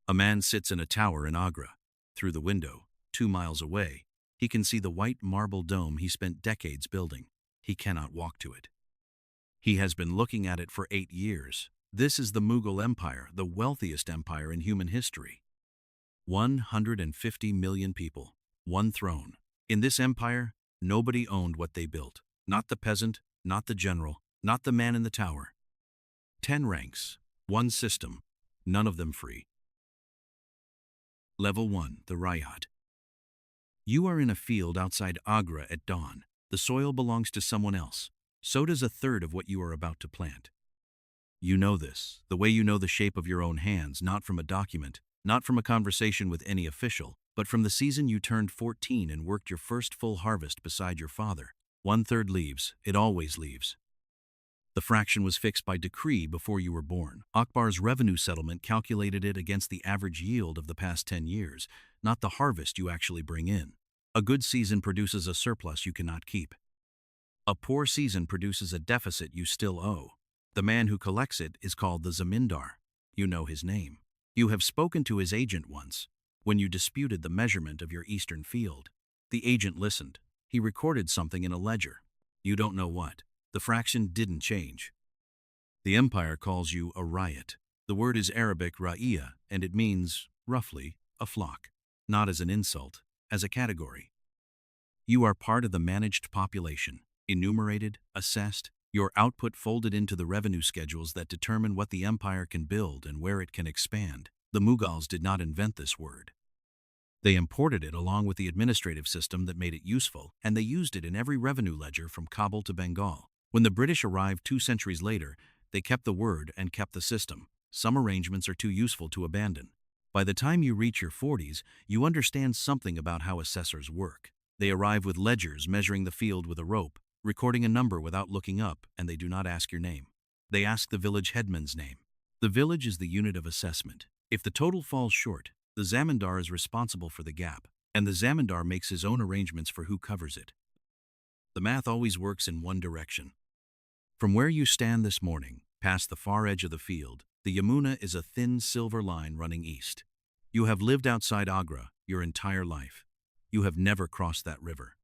A man sits in a tower in Agra. Through the window, 2 miles away, he can see the white marble dome he spent decades building. He cannot walk to it. He has been looking at it for 8 years. This is the Mughal Empire, the wealthiest empire in human history. 150 million people, one throne. In this empire, nobody owned what they built. Not the peasant, not the general, not the man in the tower. 10 ranks, one system, none of them free. Level 1, the Rayat. You are in a field outside Agra at dawn. The soil belongs to someone else. So does a third of what you are about to plant. You know this, the way you know the shape of your own hands, not from a document, not from a conversation with any official, but from the season you turned 14 and worked your first full harvest beside your father. 1/3 leaves, it always leaves. The fraction was fixed by decree before you were born. Akbar's revenue settlement calculated it against the average yield of the past 10 years, not the harvest you actually bring in. A good season produces a surplus you cannot keep. A poor season produces a deficit you still owe. The man who collects it is called the zamindar. You know his name. You have spoken to his agent once, when you disputed the measurement of your eastern field. The agent listened. He recorded something in a ledger. You don't know what. The fraction didn't change. The empire calls you a riot. The word is Arabic ra'iyah, and it means, roughly, a flock. Not as an insult, as a category. You are part of the managed population, enumerated, assessed, your output folded into the revenue schedules that determine what the empire can build and where it can expand. The Mughals did not invent this word. They imported it along with the administrative system that made it useful, and they used it in every revenue ledger from Kabul to Bengal. When the British arrived 2 centuries later, they kept the word and kept the system. Some arrangements are too useful to abandon. By the time you reach your 40s, you understand something about how assessors work. They arrive with ledgers measuring the field with a rope, recording a number without looking up, and they do not ask your name. They ask the village headman's name. The village is the unit of assessment. If the total falls short, the zamindar is responsible for the gap, and the zamindar makes his own arrangements for who covers it. The math always works in one direction. From where you stand this morning, past the far edge of the field, the Yamuna is a thin silver line running east. You have lived outside Agra your entire life. You have never crossed that river.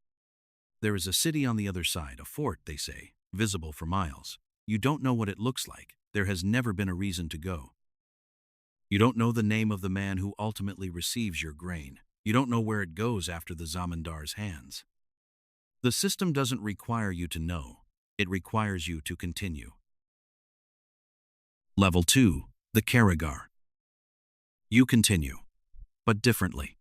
There is a city on the other side, a fort, they say, visible for miles. You don't know what it looks like. There has never been a reason to go. You don't know the name of the man who ultimately receives your grain. You don't know where it goes after the zamindar's hands. The system doesn't require you to know. It requires you to continue. Level 2, the Karagar. You continue, but differently.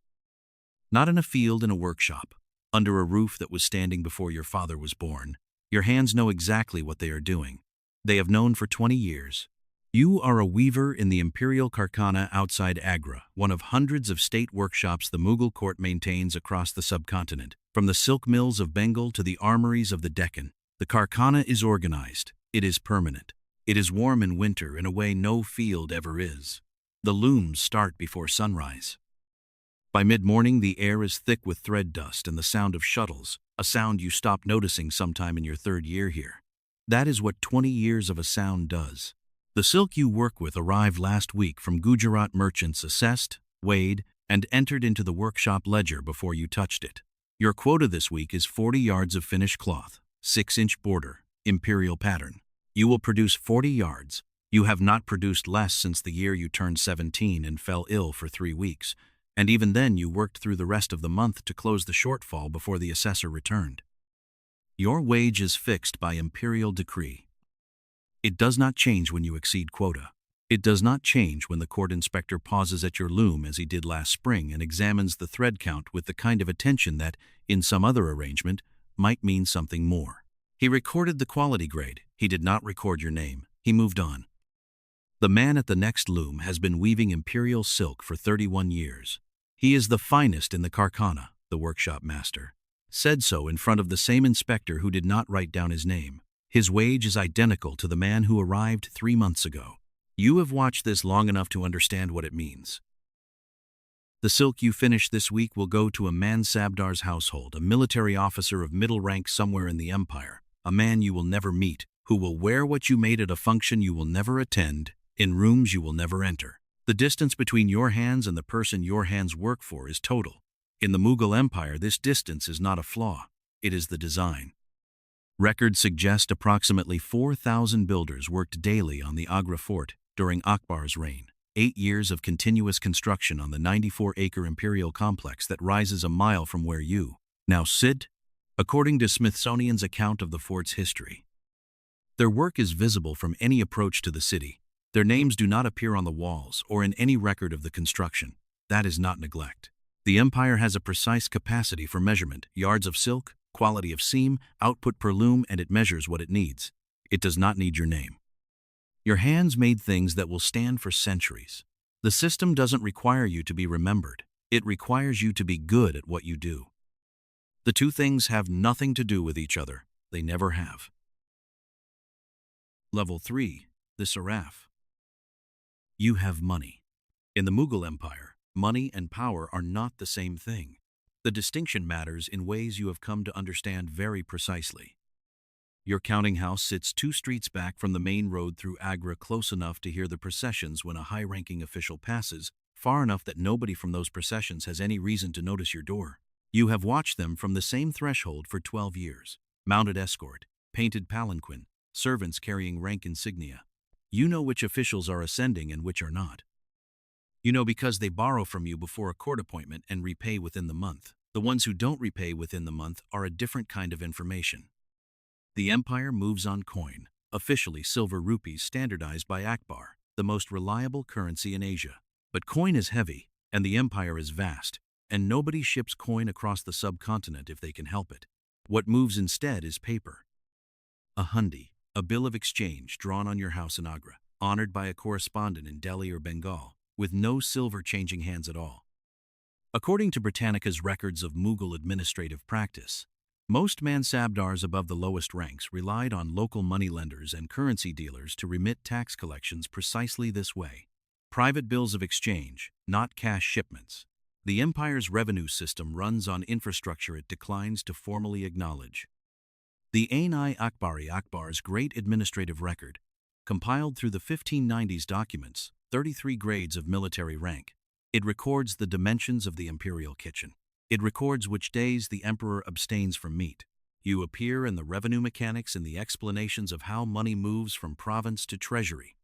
Not in a field, in a workshop, under a roof that was standing before your father was born. Your hands know exactly what they are doing. They have known for 20 years. You are a weaver in the Imperial Karkhana outside Agra, one of hundreds of state workshops the Mughal court maintains across the subcontinent. From the silk mills of Bengal to the armories of the Deccan, the Karkhana is organized. It is permanent. It is warm in winter in a way no field ever is. The looms start before sunrise. By mid-morning, the air is thick with thread dust and the sound of shuttles, a sound you stop noticing sometime in your 3rd year here. That is what 20 years of a sound does. The silk you work with arrived last week from Gujarat merchants, assessed, weighed, and entered into the workshop ledger before you touched it. Your quota this week is 40 yards of finished cloth, 6-inch border, imperial pattern. You will produce 40 yards. You have not produced less since the year you turned 17 and fell ill for 3 weeks. And even then you worked through the rest of the month to close the shortfall before the assessor returned. Your wage is fixed by imperial decree. It does not change when you exceed quota. It does not change when the court inspector pauses at your loom as he did last spring and examines the thread count with the kind of attention that, in some other arrangement, might mean something more. He recorded the quality grade. He did not record your name. He moved on. The man at the next loom has been weaving imperial silk for 31 years. He is the finest in the Karkhana, the workshop master. Said so in front of the same inspector who did not write down his name. His wage is identical to the man who arrived 3 months ago. You have watched this long enough to understand what it means. The silk you finish this week will go to a Mansabdar's household, a military officer of middle rank somewhere in the empire, a man you will never meet, who will wear what you made at a function you will never attend, in rooms you will never enter. The distance between your hands and the person your hands work for is total. In the Mughal Empire, this distance is not a flaw. It is the design. Records suggest approximately 4,000 builders worked daily on the Agra Fort during Akbar's reign. 8 years of continuous construction on the 94-acre imperial complex that rises a mile from where you now sit, according to Smithsonian's account of the fort's history. Their work is visible from any approach to the city. Their names do not appear on the walls or in any record of the construction. That is not neglect. The empire has a precise capacity for measurement, yards of silk, quality of seam, output per loom, and it measures what it needs. It does not need your name. Your hands made things that will stand for centuries. The system doesn't require you to be remembered. It requires you to be good at what you do. The two things have nothing to do with each other. They never have. Level 3. The Saraf. You have money. In the Mughal Empire, money and power are not the same thing. The distinction matters in ways you have come to understand very precisely. Your counting house sits 2 streets back from the main road through Agra, close enough to hear the processions when a high-ranking official passes, far enough that nobody from those processions has any reason to notice your door. You have watched them from the same threshold for 12 years. Mounted escort, painted palanquin, servants carrying rank insignia. You know which officials are ascending and which are not. You know because they borrow from you before a court appointment and repay within the month. The ones who don't repay within the month are a different kind of information. The empire moves on coin, officially silver rupees standardized by Akbar, the most reliable currency in Asia. But coin is heavy, and the empire is vast, and nobody ships coin across the subcontinent if they can help it. What moves instead is paper. A hundi, a bill of exchange drawn on your house in Agra, honored by a correspondent in Delhi or Bengal, with no silver changing hands at all. According to Britannica's records of Mughal administrative practice, most mansabdars above the lowest ranks relied on local moneylenders and currency dealers to remit tax collections precisely this way. Private bills of exchange, not cash shipments. The empire's revenue system runs on infrastructure it declines to formally acknowledge. The Ain-i-Akbari, Akbar's great administrative record, compiled through the 1590s documents, 33 grades of military rank. It records the dimensions of the imperial kitchen. It records which days the emperor abstains from meat. You appear in the revenue mechanics and the explanations of how money moves from province to treasury.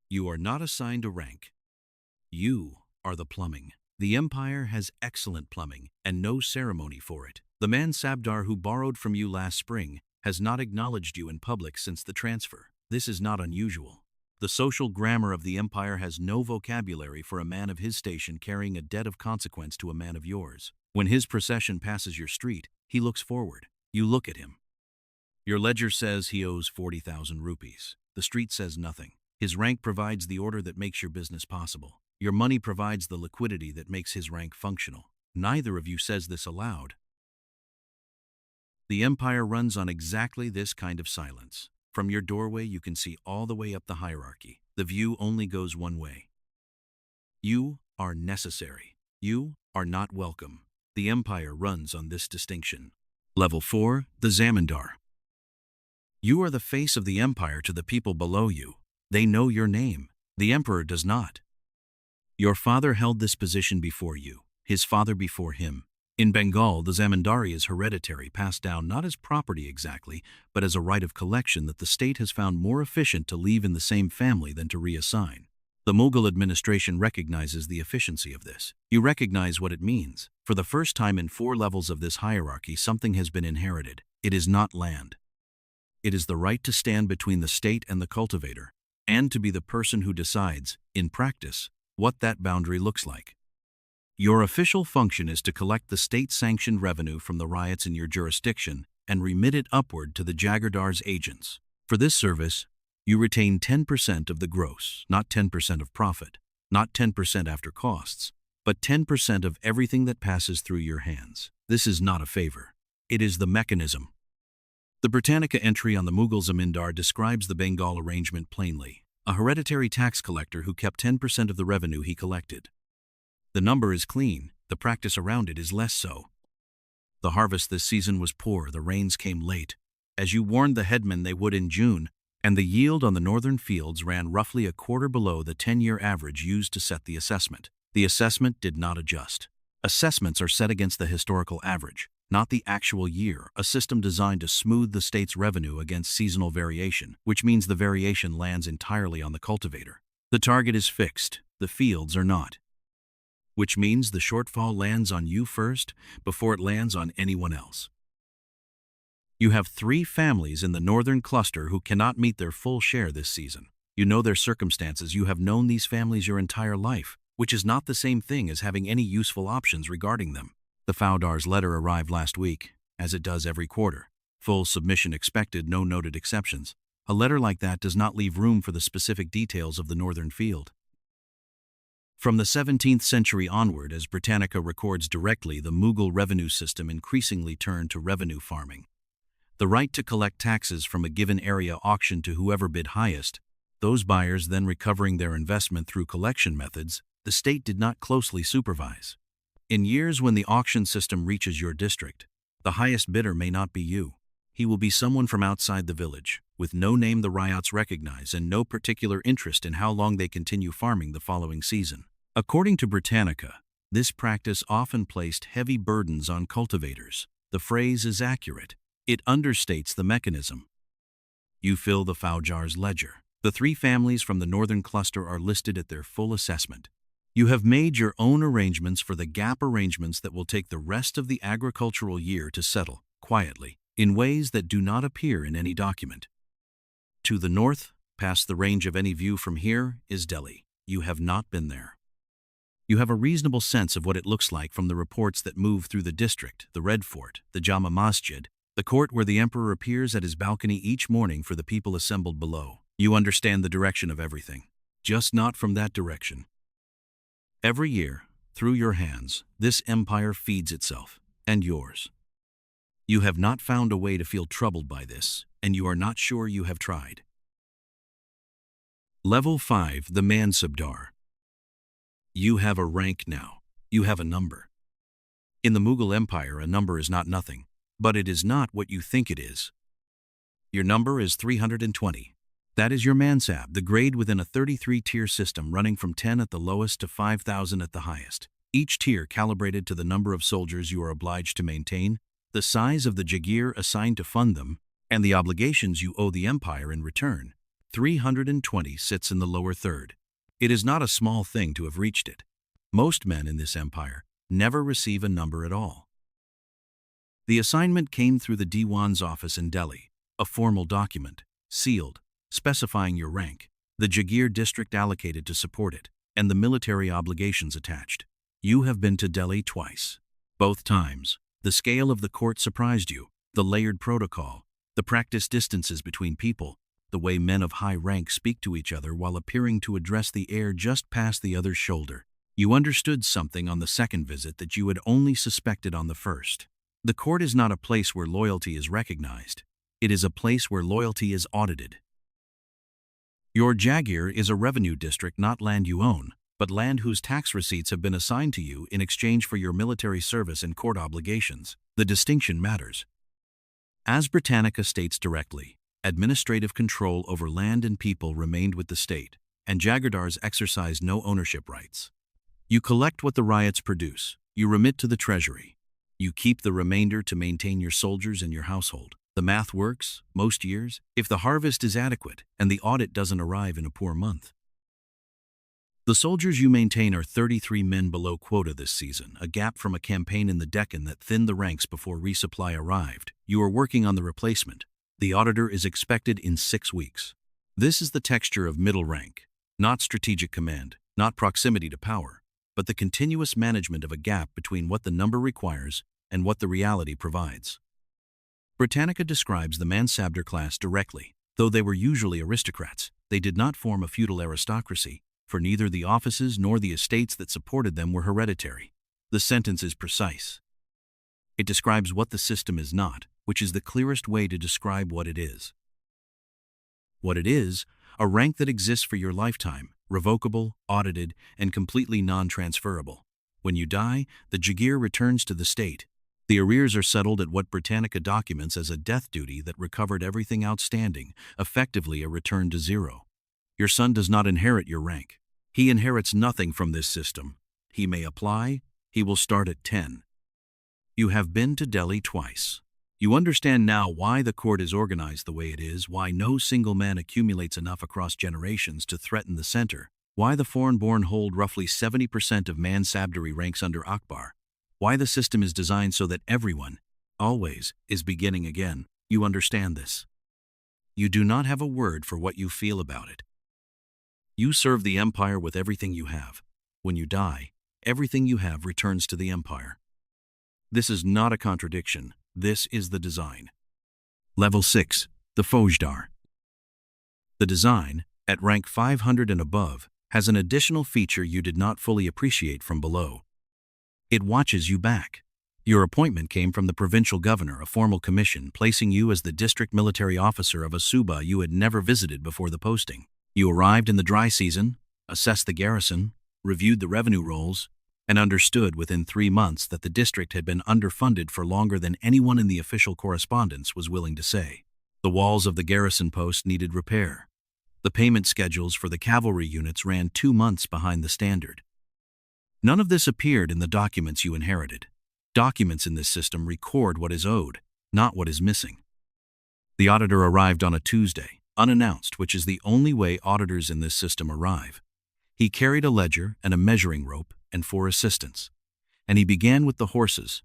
You are not assigned a rank. You are the plumbing. The empire has excellent plumbing and no ceremony for it. The mansabdar who borrowed from you last spring has not acknowledged you in public since the transfer. This is not unusual. The social grammar of the empire has no vocabulary for a man of his station carrying a debt of consequence to a man of yours. When his procession passes your street, he looks forward. You look at him. Your ledger says he owes 40,000 rupees. The street says nothing. His rank provides the order that makes your business possible. Your money provides the liquidity that makes his rank functional. Neither of you says this aloud. The empire runs on exactly this kind of silence. From your doorway, you can see all the way up the hierarchy. The view only goes one way. You are necessary. You are not welcome. The empire runs on this distinction. Level 4. The Zamindar. You are the face of the empire to the people below you. They know your name. The emperor does not. Your father held this position before you, his father before him. In Bengal, the zamindari is hereditary, passed down not as property exactly, but as a right of collection that the state has found more efficient to leave in the same family than to reassign. The Mughal administration recognizes the efficiency of this. You recognize what it means. For the first time in 4 levels of this hierarchy, something has been inherited. It is not land. It is the right to stand between the state and the cultivator, and to be the person who decides, in practice, what that boundary looks like. Your official function is to collect the state-sanctioned revenue from the riots in your jurisdiction and remit it upward to the Jagirdar's agents. For this service, you retain 10% of the gross, not 10% of profit, not 10% after costs, but 10% of everything that passes through your hands. This is not a favor. It is the mechanism. The Britannica entry on the Mughal Zamindar describes the Bengal arrangement plainly. A hereditary tax collector who kept 10% of the revenue he collected. The number is clean, the practice around it is less so. The harvest this season was poor, the rains came late. As you warned the headmen they would in June, and the yield on the northern fields ran roughly a quarter below the 10-year average used to set the assessment. The assessment did not adjust. Assessments are set against the historical average, not the actual year, a system designed to smooth the state's revenue against seasonal variation, which means the variation lands entirely on the cultivator. The target is fixed, the fields are not, which means the shortfall lands on you first before it lands on anyone else. You have 3 families in the northern cluster who cannot meet their full share this season. You know their circumstances. You have known these families your entire life, which is not the same thing as having any useful options regarding them. The Faudar's letter arrived last week, as it does every quarter. Full submission expected, no noted exceptions. A letter like that does not leave room for the specific details of the northern field. From the 17th century onward, as Britannica records directly, the Mughal revenue system increasingly turned to revenue farming. The right to collect taxes from a given area auctioned to whoever bid highest, those buyers then recovering their investment through collection methods the state did not closely supervise. In years when the auction system reaches your district, the highest bidder may not be you. He will be someone from outside the village, with no name the ryots recognize and no particular interest in how long they continue farming the following season. According to Britannica, this practice often placed heavy burdens on cultivators. The phrase is accurate. It understates the mechanism. You fill the Faudar's ledger. The 3 families from the northern cluster are listed at their full assessment. You have made your own arrangements for the gap arrangements that will take the rest of the agricultural year to settle, quietly, in ways that do not appear in any document. To the north, past the range of any view from here, is Delhi. You have not been there. You have a reasonable sense of what it looks like from the reports that move through the district, the Red Fort, the Jama Masjid, the court where the emperor appears at his balcony each morning for the people assembled below. You understand the direction of everything, just not from that direction. Every year, through your hands, this empire feeds itself, and yours. You have not found a way to feel troubled by this, and you are not sure you have tried. Level 5, the Mansabdar. You have a rank now. You have a number. In the Mughal Empire, a number is not nothing, but it is not what you think it is. Your number is 320. That is your Mansab, the grade within a 33-tier system running from 10 at the lowest to 5,000 at the highest. Each tier calibrated to the number of soldiers you are obliged to maintain, the size of the jagir assigned to fund them, and the obligations you owe the empire in return. 320 sits in the lower third. It is not a small thing to have reached it. Most men in this empire never receive a number at all. The assignment came through the Diwan's office in Delhi, a formal document, sealed, specifying your rank, the Jagir district allocated to support it, and the military obligations attached. You have been to Delhi twice. Both times, the scale of the court surprised you, the layered protocol, the practiced distances between people, the way men of high rank speak to each other while appearing to address the air just past the other's shoulder. You understood something on the second visit that you had only suspected on the first. The court is not a place where loyalty is recognized. It is a place where loyalty is audited. Your Jagir is a revenue district, not land you own, but land whose tax receipts have been assigned to you in exchange for your military service and court obligations. The distinction matters. As Britannica states directly, administrative control over land and people remained with the state, and Jagirdars exercised no ownership rights. You collect what the riots produce. You remit to the treasury. You keep the remainder to maintain your soldiers and your household. The math works, most years, if the harvest is adequate and the audit doesn't arrive in a poor month. The soldiers you maintain are 33 men below quota this season, a gap from a campaign in the Deccan that thinned the ranks before resupply arrived. You are working on the replacement. The auditor is expected in 6 weeks. This is the texture of middle rank, not strategic command, not proximity to power, but the continuous management of a gap between what the number requires and what the reality provides. Britannica describes the Mansabdar class directly. Though they were usually aristocrats, they did not form a feudal aristocracy, for neither the offices nor the estates that supported them were hereditary. The sentence is precise. It describes what the system is not, which is the clearest way to describe what it is. What it is, a rank that exists for your lifetime, revocable, audited, and completely non-transferable. When you die, the Jagir returns to the state. The arrears are settled at what Britannica documents as a death duty that recovered everything outstanding, effectively a return to zero. Your son does not inherit your rank. He inherits nothing from this system. He may apply. He will start at 10. You have been to Delhi twice. You understand now why the court is organized the way it is, why no single man accumulates enough across generations to threaten the center, why the foreign-born hold roughly 70% of Mansabdari ranks under Akbar, why the system is designed so that everyone, always, is beginning again. You understand this. You do not have a word for what you feel about it. You serve the empire with everything you have. When you die, everything you have returns to the empire. This is not a contradiction. This is the design. Level 6. The Faujdar. The design, at rank 500 and above, has an additional feature you did not fully appreciate from below. It watches you back. Your appointment came from the provincial governor, a formal commission, placing you as the district military officer of a Suba you had never visited before the posting. You arrived in the dry season, assessed the garrison, reviewed the revenue rolls, and understood within 3 months that the district had been underfunded for longer than anyone in the official correspondence was willing to say. The walls of the garrison post needed repair. The payment schedules for the cavalry units ran 2 months behind the standard. None of this appeared in the documents you inherited. Documents in this system record what is owed, not what is missing. The auditor arrived on a Tuesday, unannounced, which is the only way auditors in this system arrive. He carried a ledger and a measuring rope and 4 assistants, and he began with the horses.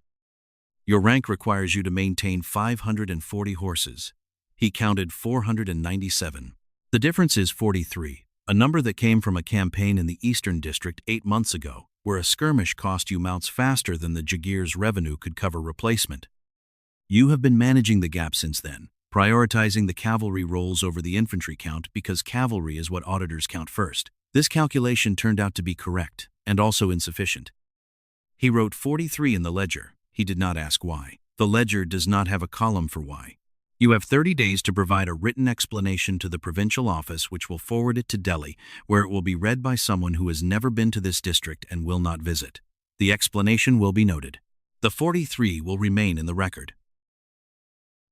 Your rank requires you to maintain 540 horses. He counted 497. The difference is 43, a number that came from a campaign in the Eastern District 8 months ago, where a skirmish cost you mounts faster than the Jagir's revenue could cover replacement. You have been managing the gap since then, prioritizing the cavalry rolls over the infantry count because cavalry is what auditors count first. This calculation turned out to be correct, and also insufficient. He wrote 43 in the ledger. He did not ask why. The ledger does not have a column for why. You have 30 days to provide a written explanation to the provincial office, which will forward it to Delhi, where it will be read by someone who has never been to this district and will not visit. The explanation will be noted. The 43 will remain in the record.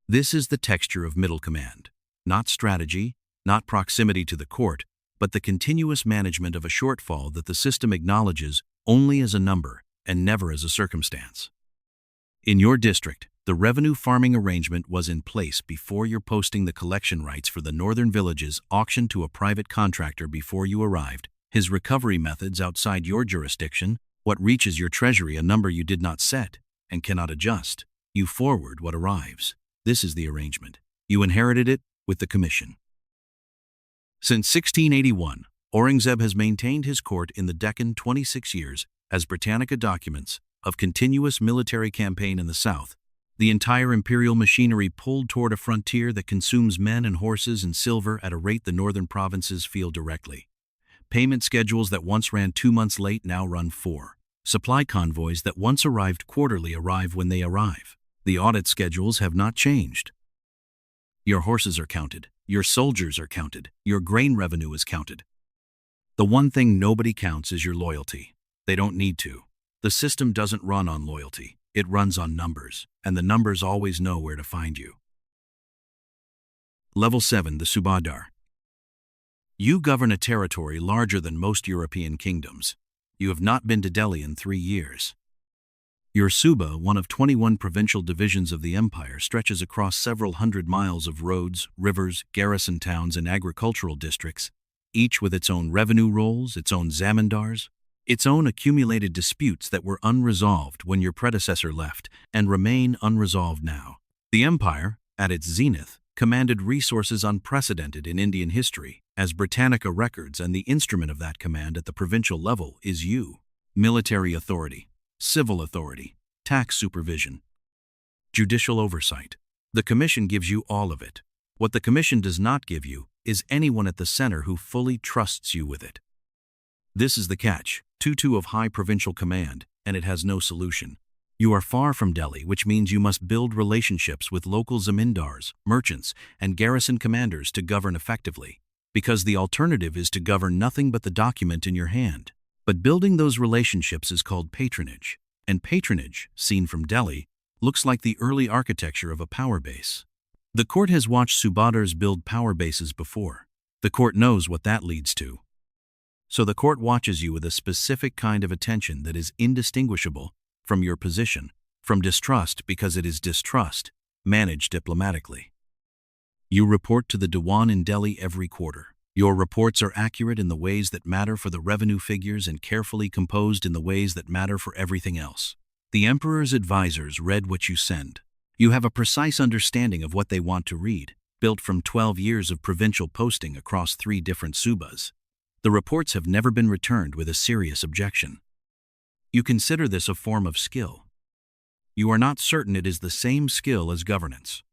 This is the texture of middle command. Not strategy, not proximity to the court, but the continuous management of a shortfall that the system acknowledges only as a number and never as a circumstance. In your district, the revenue farming arrangement was in place before your posting. The collection rights for the northern villages auctioned to a private contractor before you arrived. His recovery methods outside your jurisdiction, what reaches your treasury, a number you did not set and cannot adjust. You forward what arrives. This is the arrangement. You inherited it with the commission. Since 1681, Aurangzeb has maintained his court in the Deccan 26 years as Britannica documents of continuous military campaign in the south. The entire imperial machinery pulled toward a frontier that consumes men and horses and silver at a rate the northern provinces feel directly. Payment schedules that once ran 2 months late now run 4. Supply convoys that once arrived quarterly arrive when they arrive. The audit schedules have not changed. Your horses are counted. Your soldiers are counted. Your grain revenue is counted. The one thing nobody counts is your loyalty. They don't need to. The system doesn't run on loyalty. It runs on numbers, and the numbers always know where to find you. Level 7, the Subadar. You govern a territory larger than most European kingdoms. You have not been to Delhi in 3 years. Your Suba, one of 21 provincial divisions of the empire, stretches across several hundred miles of roads, rivers, garrison towns, and agricultural districts, each with its own revenue rolls, its own zamindars, its own accumulated disputes that were unresolved when your predecessor left and remain unresolved now. The empire, at its zenith, commanded resources unprecedented in Indian history, as Britannica records, and the instrument of that command at the provincial level is you. Military authority, civil authority, tax supervision, judicial oversight. The commission gives you all of it. What the commission does not give you is anyone at the center who fully trusts you with it. This is the catch, tutu of high provincial command, and it has no solution. You are far from Delhi, which means you must build relationships with local zamindars, merchants, and garrison commanders to govern effectively, because the alternative is to govern nothing but the document in your hand. But building those relationships is called patronage, and patronage, seen from Delhi, looks like the early architecture of a power base. The court has watched Subadars build power bases before. The court knows what that leads to. So the court watches you with a specific kind of attention that is indistinguishable from your position, from distrust because it is distrust, managed diplomatically. You report to the Diwan in Delhi every quarter. Your reports are accurate in the ways that matter for the revenue figures and carefully composed in the ways that matter for everything else. The emperor's advisors read what you send. You have a precise understanding of what they want to read, built from 12 years of provincial posting across 3 different subas. The reports have never been returned with a serious objection. You consider this a form of skill. You are not certain it is the same skill as governance.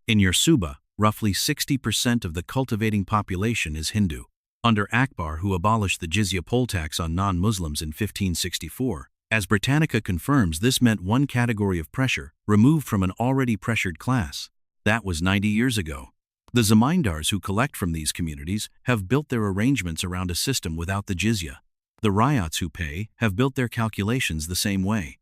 In your suba, roughly 60% of the cultivating population is Hindu. Under Akbar, who abolished the jizya poll tax on non-Muslims in 1564, as Britannica confirms, this meant one category of pressure removed from an already pressured class. That was 90 years ago. The zamindars who collect from these communities have built their arrangements around a system without the jizya. The ryots who pay have built their calculations the same way.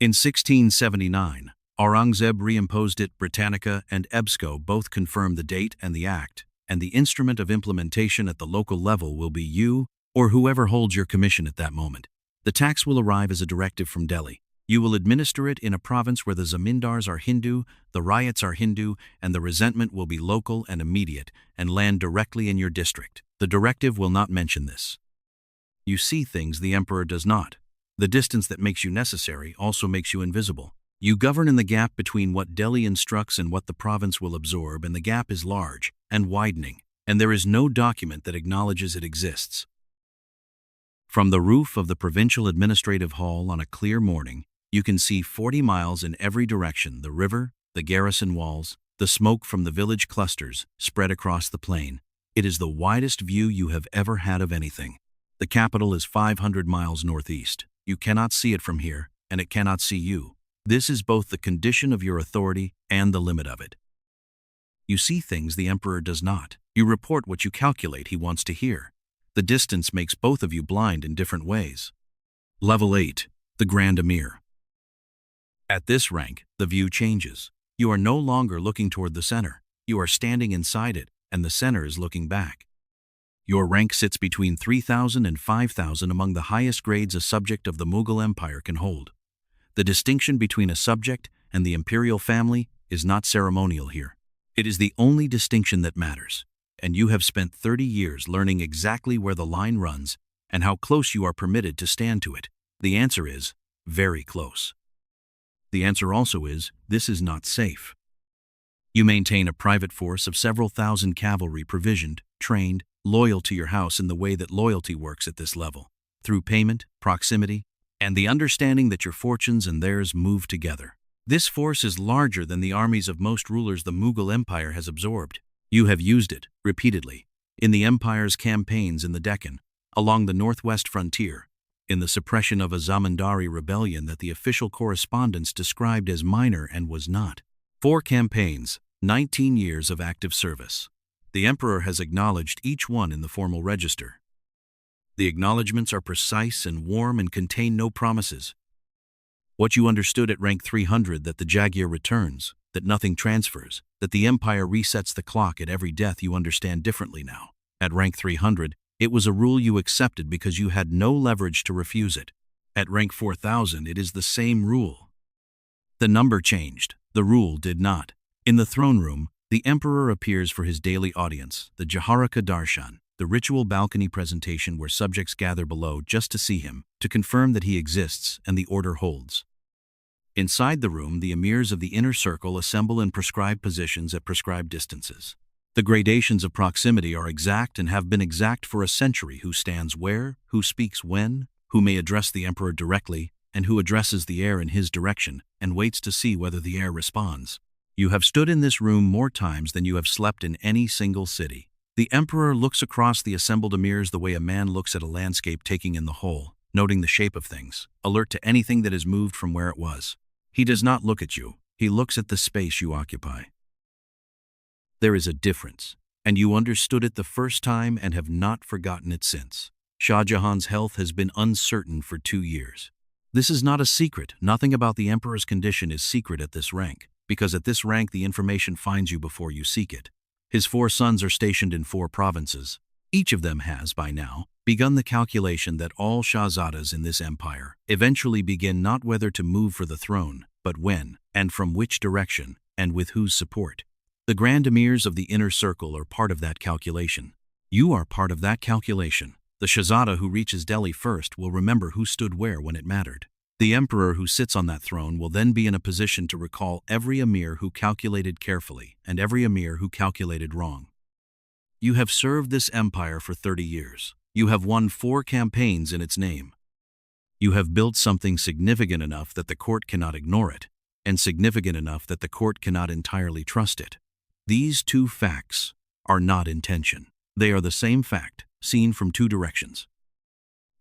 In 1679, Aurangzeb reimposed it. Britannica and EBSCO both confirmed the date and the act, and the instrument of implementation at the local level will be you or whoever holds your commission at that moment. The tax will arrive as a directive from Delhi. You will administer it in a province where the zamindars are Hindu, the ryots are Hindu, and the resentment will be local and immediate and land directly in your district. The directive will not mention this. You see things the emperor does not. The distance that makes you necessary also makes you invisible. You govern in the gap between what Delhi instructs and what the province will absorb, and the gap is large and widening, and there is no document that acknowledges it exists. From the roof of the provincial administrative hall on a clear morning, you can see 40 miles in every direction the river, the garrison walls, the smoke from the village clusters spread across the plain. It is the widest view you have ever had of anything. The capital is 500 miles northeast. You cannot see it from here, and it cannot see you. This is both the condition of your authority and the limit of it. You see things the emperor does not. You report what you calculate he wants to hear. The distance makes both of you blind in different ways. Level 8. The Grand Emir. At this rank, the view changes. You are no longer looking toward the center. You are standing inside it, and the center is looking back. Your rank sits between 3,000 and 5,000 among the highest grades a subject of the Mughal Empire can hold. The distinction between a subject and the imperial family is not ceremonial here. It is the only distinction that matters, and you have spent 30 years learning exactly where the line runs and how close you are permitted to stand to it. The answer is, very close. The answer also is, this is not safe. You maintain a private force of several thousand cavalry provisioned, trained, loyal to your house in the way that loyalty works at this level, through payment, proximity, and the understanding that your fortunes and theirs move together. This force is larger than the armies of most rulers the Mughal Empire has absorbed. You have used it, repeatedly, in the empire's campaigns in the Deccan, along the northwest frontier, in the suppression of a zamindari rebellion that the official correspondence described as minor and was not. 4 campaigns, 19 years of active service. The emperor has acknowledged each one in the formal register. The acknowledgments are precise and warm and contain no promises. What you understood at rank 300, that the Jagier returns, that nothing transfers, that the empire resets the clock at every death, you understand differently now. At rank 300, it was a rule you accepted because you had no leverage to refuse it. At rank 4000, it is the same rule. The number changed, the rule did not. In the throne room, the emperor appears for his daily audience, the Jaharaka Darshan, the ritual balcony presentation where subjects gather below just to see him, to confirm that he exists and the order holds. Inside the room, the emirs of the inner circle assemble in prescribed positions at prescribed distances. The gradations of proximity are exact and have been exact for a century: who stands where, who speaks when, who may address the emperor directly, and who addresses the heir in his direction and waits to see whether the heir responds. You have stood in this room more times than you have slept in any single city. The emperor looks across the assembled emirs the way a man looks at a landscape, taking in the whole, noting the shape of things, alert to anything that is moved from where it was. He does not look at you, he looks at the space you occupy. There is a difference, and you understood it the first time and have not forgotten it since. Shah Jahan's health has been uncertain for 2 years. This is not a secret. Nothing about the emperor's condition is secret at this rank, because at this rank the information finds you before you seek it. His 4 sons are stationed in 4 provinces. Each of them has, by now, begun the calculation that all Shahzadas in this empire eventually begin not whether to move for the throne, but when, and from which direction, and with whose support. The Grand Emirs of the inner circle are part of that calculation. You are part of that calculation. The Shahzada who reaches Delhi first will remember who stood where when it mattered. The emperor who sits on that throne will then be in a position to recall every emir who calculated carefully and every emir who calculated wrong. You have served this empire for 30 years. You have won 4 campaigns in its name. You have built something significant enough that the court cannot ignore it, and significant enough that the court cannot entirely trust it. These 2 facts are not in tension. They are the same fact, seen from 2 directions.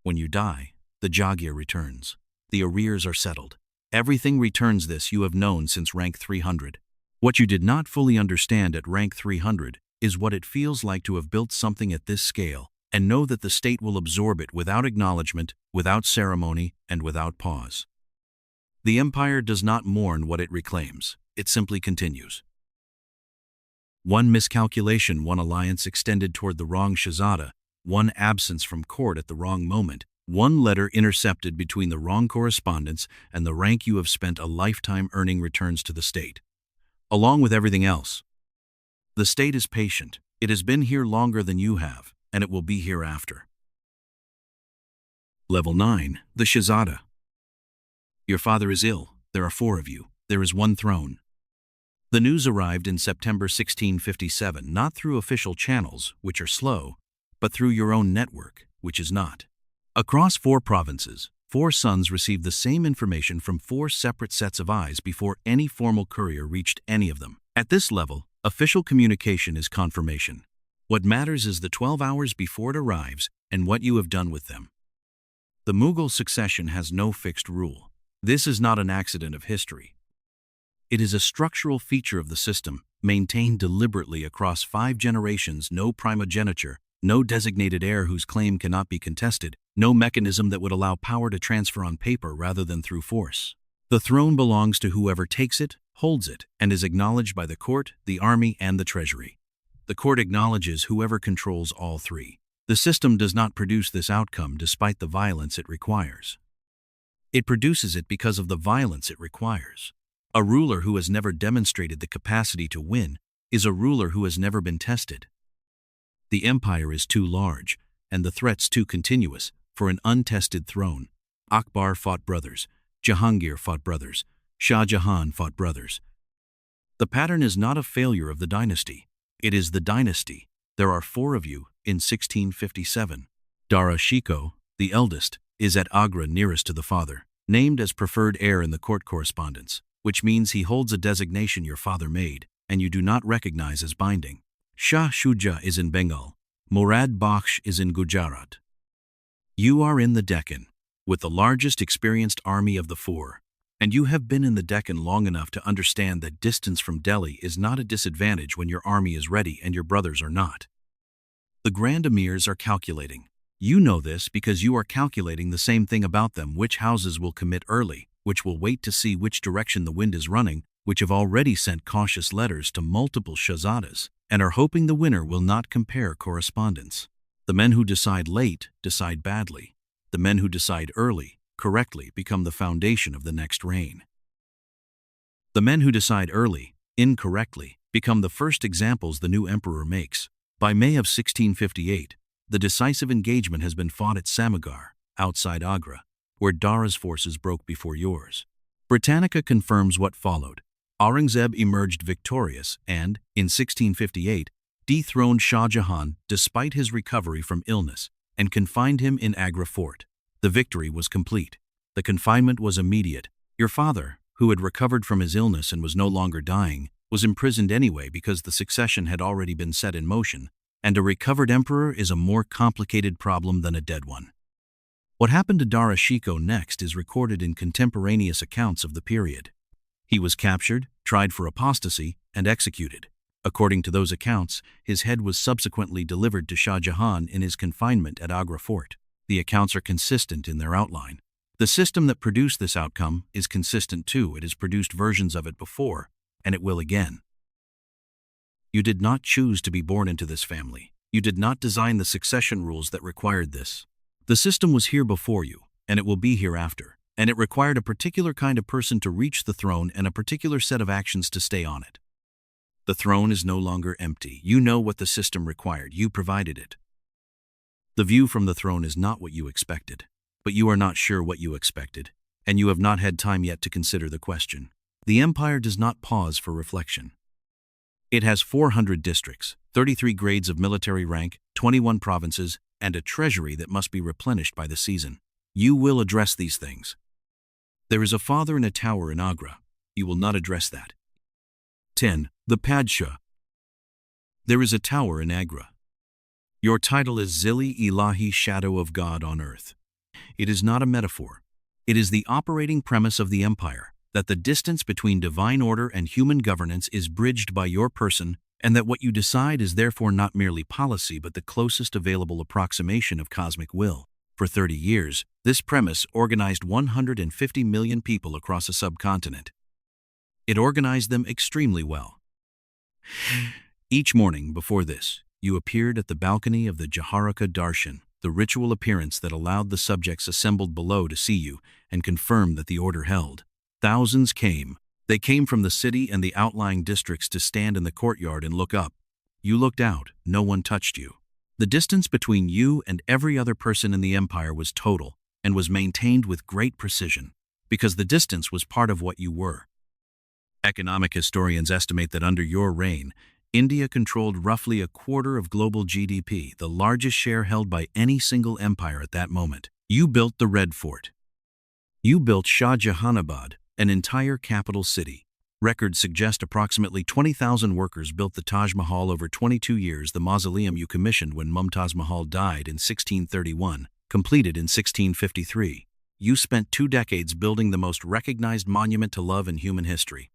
When you die, the Jaghir returns. The arrears are settled. Everything returns. This you have known since rank 300. What you did not fully understand at rank 300 is what it feels like to have built something at this scale and know that the state will absorb it without acknowledgement, without ceremony, and without pause. The empire does not mourn what it reclaims. It simply continues. One miscalculation, one alliance extended toward the wrong Shahzada, one absence from court at the wrong moment, one letter intercepted between the wrong correspondence, and the rank you have spent a lifetime earning returns to the state. Along with everything else. The state is patient. It has been here longer than you have, and it will be here after. Level 9. The Shahzada. Your father is ill. There are 4 of you. There is 1 throne. The news arrived in September 1657, not through official channels, which are slow, but through your own network, which is not. Across 4 provinces, 4 sons received the same information from 4 separate sets of eyes before any formal courier reached any of them. At this level, official communication is confirmation. What matters is the 12 hours before it arrives and what you have done with them. The Mughal succession has no fixed rule. This is not an accident of history. It is a structural feature of the system, maintained deliberately across 5 generations. No primogeniture, no designated heir whose claim cannot be contested, no mechanism that would allow power to transfer on paper rather than through force. The throne belongs to whoever takes it, holds it, and is acknowledged by the court, the army, and the treasury. The court acknowledges whoever controls all 3. The system does not produce this outcome despite the violence it requires. It produces it because of the violence it requires. A ruler who has never demonstrated the capacity to win is a ruler who has never been tested. The empire is too large, and the threats too continuous, for an untested throne. Akbar fought brothers. Jahangir fought brothers. Shah Jahan fought brothers. The pattern is not a failure of the dynasty. It is the dynasty. There are 4 of you in 1657. Dara Shikoh, the eldest, is at Agra nearest to the father, named as preferred heir in the court correspondence, which means he holds a designation your father made, and you do not recognize as binding. Shah Shuja is in Bengal. Murad Bakhsh is in Gujarat. You are in the Deccan, with the largest experienced army of the 4, and you have been in the Deccan long enough to understand that distance from Delhi is not a disadvantage when your army is ready and your brothers are not. The Grand Emirs are calculating. You know this because you are calculating the same thing about them: which houses will commit early, which will wait to see which direction the wind is running, which have already sent cautious letters to multiple Shahzadas, and are hoping the winner will not compare correspondence. The men who decide late decide badly. The men who decide early, correctly, become the foundation of the next reign. The men who decide early, incorrectly, become the first examples the new emperor makes. By May of 1658, the decisive engagement has been fought at Samagar, outside Agra, where Dara's forces broke before yours. Britannica confirms what followed. Aurangzeb emerged victorious and, in 1658, dethroned Shah Jahan despite his recovery from illness and confined him in Agra Fort. The victory was complete. The confinement was immediate. Your father, who had recovered from his illness and was no longer dying, was imprisoned anyway because the succession had already been set in motion, and a recovered emperor is a more complicated problem than a dead one. What happened to Dara Shikoh next is recorded in contemporaneous accounts of the period. He was captured, tried for apostasy, and executed. According to those accounts, his head was subsequently delivered to Shah Jahan in his confinement at Agra Fort. The accounts are consistent in their outline. The system that produced this outcome is consistent too. It has produced versions of it before, and it will again. You did not choose to be born into this family. You did not design the succession rules that required this. The system was here before you, and it will be here after, and it required a particular kind of person to reach the throne and a particular set of actions to stay on it. The throne is no longer empty. You know what the system required. You provided it. The view from the throne is not what you expected, but you are not sure what you expected, and you have not had time yet to consider the question. The empire does not pause for reflection. It has 400 districts, 33 grades of military rank, 21 provinces, and a treasury that must be replenished by the season. You will address these things. There is a father in a tower in Agra. You will not address that. 10. The Padshah. There is a tower in Agra. Your title is Zilli Ilahi, shadow of God on earth. It is not a metaphor. It is the operating premise of the empire, that the distance between divine order and human governance is bridged by your person, and that what you decide is therefore not merely policy but the closest available approximation of cosmic will. For 30 years, this premise organized 150 million people across a subcontinent. It organized them extremely well. Each morning before this, you appeared at the balcony of the Jaharaka Darshan, the ritual appearance that allowed the subjects assembled below to see you and confirm that the order held. Thousands came. They came from the city and the outlying districts to stand in the courtyard and look up. You looked out. No one touched you. The distance between you and every other person in the empire was total and was maintained with great precision, because the distance was part of what you were. Economic historians estimate that under your reign, India controlled roughly a quarter of global GDP, the largest share held by any single empire at that moment. You built the Red Fort. You built Shah Jahanabad, an entire capital city. Records suggest approximately 20,000 workers built the Taj Mahal over 22 years, the mausoleum you commissioned when Mumtaz Mahal died in 1631, completed in 1653. You spent 2 decades building the most recognized monument to love in human history.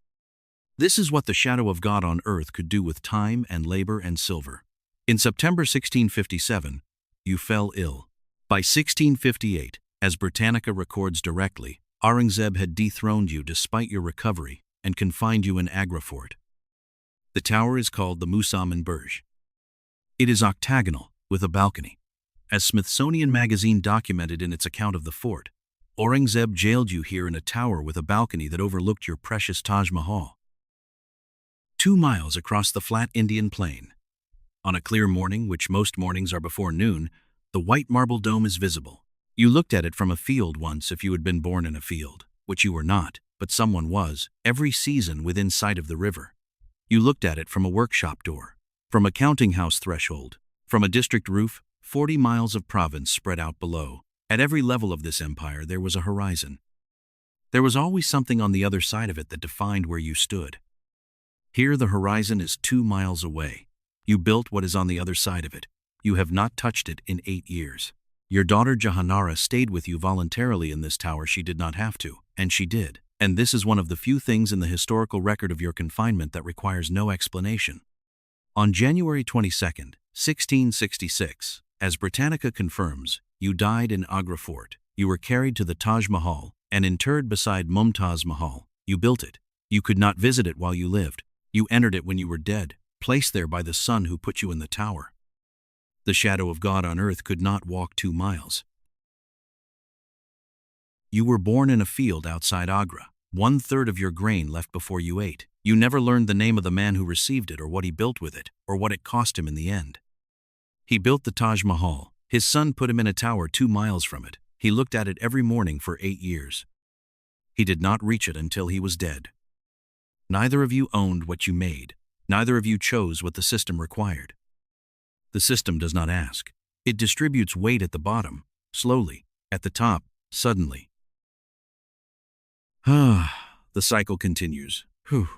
This is what the shadow of God on earth could do with time and labor and silver. In September 1657, you fell ill. By 1658, as Britannica records directly, Aurangzeb had dethroned you despite your recovery and confined you in Agra Fort. The tower is called the Musamman Burj. It is octagonal, with a balcony. As Smithsonian Magazine documented in its account of the fort, Aurangzeb jailed you here in a tower with a balcony that overlooked your precious Taj Mahal. 2 miles across the flat Indian plain. On a clear morning, which most mornings are before noon, the white marble dome is visible. You looked at it from a field once if you had been born in a field, which you were not, but someone was, every season within sight of the river. You looked at it from a workshop door, from a counting house threshold, from a district roof, 40 miles of province spread out below. At every level of this empire there was a horizon. There was always something on the other side of it that defined where you stood. Here the horizon is 2 miles away. You built what is on the other side of it. You have not touched it in 8 years. Your daughter Jahanara stayed with you voluntarily in this tower. She did not have to, and she did. And this is one of the few things in the historical record of your confinement that requires no explanation. On January 22, 1666, as Britannica confirms, you died in Agra Fort. You were carried to the Taj Mahal and interred beside Mumtaz Mahal. You built it. You could not visit it while you lived. You entered it when you were dead, placed there by the son who put you in the tower. The shadow of God on earth could not walk 2 miles. You were born in a field outside Agra. 1/3 of your grain left before you ate. You never learned the name of the man who received it or what he built with it, or what it cost him in the end. He built the Taj Mahal. His son put him in a tower 2 miles from it. He looked at it every morning for 8 years. He did not reach it until he was dead. Neither of you owned what you made. Neither of you chose what the system required. The system does not ask. It distributes weight at the bottom, slowly, at the top, suddenly. The cycle continues. Whew.